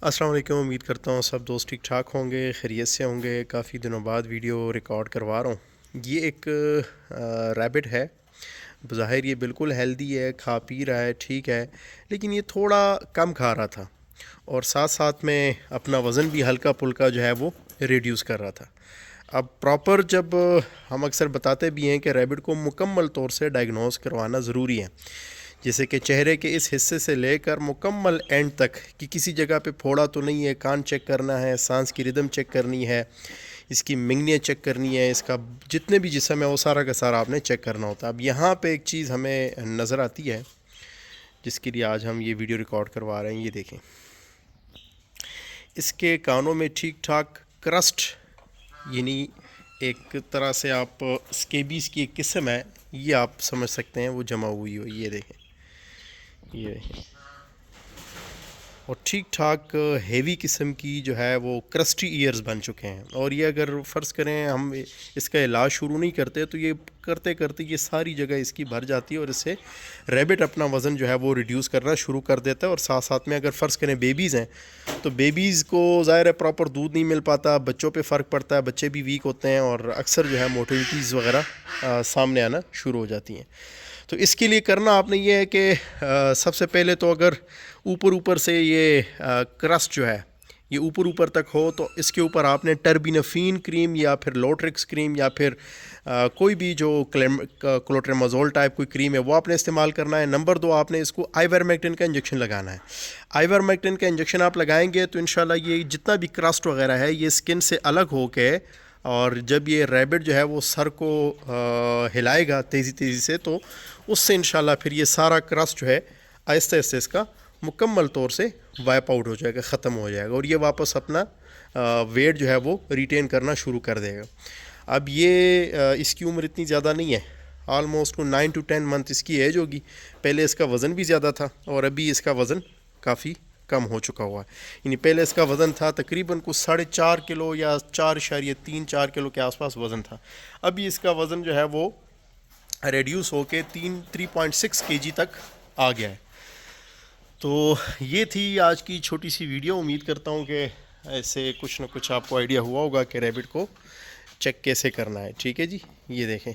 अस्सलाम वालेकुम। उम्मीद करता हूँ सब दोस्त ठीक ठाक होंगे, खैरियत से होंगे। काफ़ी दिनों बाद वीडियो रिकॉर्ड करवा रहा हूँ। ये एक रैबिट है। बज़ाहिर ये बिल्कुल हेल्दी है, खा पी रहा है, ठीक है, लेकिन ये थोड़ा कम खा रहा था और साथ साथ में अपना वज़न भी हल्का पुल्का जो है वो रिड्यूस कर रहा था। अब प्रॉपर जब हम अक्सर बताते भी हैं कि रैबिट को मुकम्मल तौर से डायग्नोस करवाना ज़रूरी है, जैसे कि चेहरे के इस हिस्से से लेकर मुकम्मल एंड तक कि किसी जगह पे फोड़ा तो नहीं है, कान चेक करना है, सांस की रिदम चेक करनी है, इसकी मिंगनियाँ चेक करनी है, इसका जितने भी जिस्म है वो सारा का सारा आपने चेक करना होता है। अब यहाँ पे एक चीज़ हमें नज़र आती है जिसके लिए आज हम ये वीडियो रिकॉर्ड करवा रहे हैं। ये देखें, इसके कानों में ठीक ठाक क्रस्ट, यानी एक तरह से आप स्केबीज़ की एक किस्म है, ये आप समझ सकते हैं, वो जमा हुई हो। ये देखें, ये और ठीक ठाक हेवी किस्म की जो है वो क्रस्टी ईयर्स बन चुके हैं। और ये अगर फ़र्ज़ करें हम इसका इलाज शुरू नहीं करते तो ये करते करते ये सारी जगह इसकी भर जाती है और इससे रैबिट अपना वज़न जो है वो रिड्यूस करना शुरू कर देता है। और साथ साथ में अगर फ़र्ज़ करें बेबीज़ हैं तो बेबीज़ को ज़ाहिर है प्रॉपर दूध नहीं मिल पाता, बच्चों पे फ़र्क पड़ता है, बच्चे भी वीक होते हैं और अक्सर जो है मोटिलिटीज़ वगैरह सामने आना शुरू हो जाती हैं। तो इसके लिए करना आपने ये है कि सबसे पहले तो अगर ऊपर से ये क्रस्ट जो है ये ऊपर तक हो तो इसके ऊपर आपने टर्बिनफीन क्रीम या फिर लोट्रिक्स क्रीम या फिर कोई भी जो क्लोट्रेमाजोल टाइप कोई क्रीम है वो आपने इस्तेमाल करना है। नंबर 2, आपने इसको आइवरमेक्टिन का इंजेक्शन लगाना है। आइवरमेक्टिन का इंजेक्शन आप लगाएंगे तो इंशाल्लाह ये जितना भी क्रस्ट वगैरह है ये स्किन से अलग हो के, और जब ये रैबिट जो है वो सर को हिलाएगा तेज़ी से तो उससे इंशाल्लाह फिर ये सारा क्रस्ट जो है आहिस्ते आहिस्ते इसका मुकम्मल तौर से वाइप आउट हो जाएगा, ख़त्म हो जाएगा और ये वापस अपना वेट जो है वो रिटेन करना शुरू कर देगा। अब ये इसकी उम्र इतनी ज़्यादा नहीं है, आलमोस्ट 9 to 10 मंथ इसकी एज होगी। पहले इसका वज़न भी ज़्यादा था और अभी इसका वज़न काफ़ी कम हो चुका हुआ है। यानी पहले इसका वज़न था तकरीबन कुछ 4.5 किलो या 4.3-4 किलो के आसपास वज़न था। अभी इसका वज़न जो है वो रिड्यूस होके 3.6 kg तक आ गया है। तो ये थी आज की छोटी सी वीडियो। उम्मीद करता हूँ कि ऐसे कुछ ना कुछ आपको आइडिया हुआ होगा कि रैबिट को चेक कैसे करना है। ठीक है जी, ये देखें,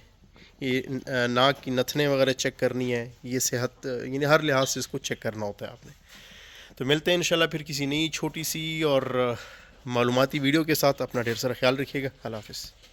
ये नाक की नथने वगैरह चेक करनी है, ये सेहत यानी हर लिहाज से इसको चेक करना होता है आपने। तो मिलते हैं इंशाल्लाह फिर किसी नई छोटी सी और मालूमाती वीडियो के साथ। अपना ढेर सारा ख्याल रखिएगा। अल्लाह हाफ़िज़।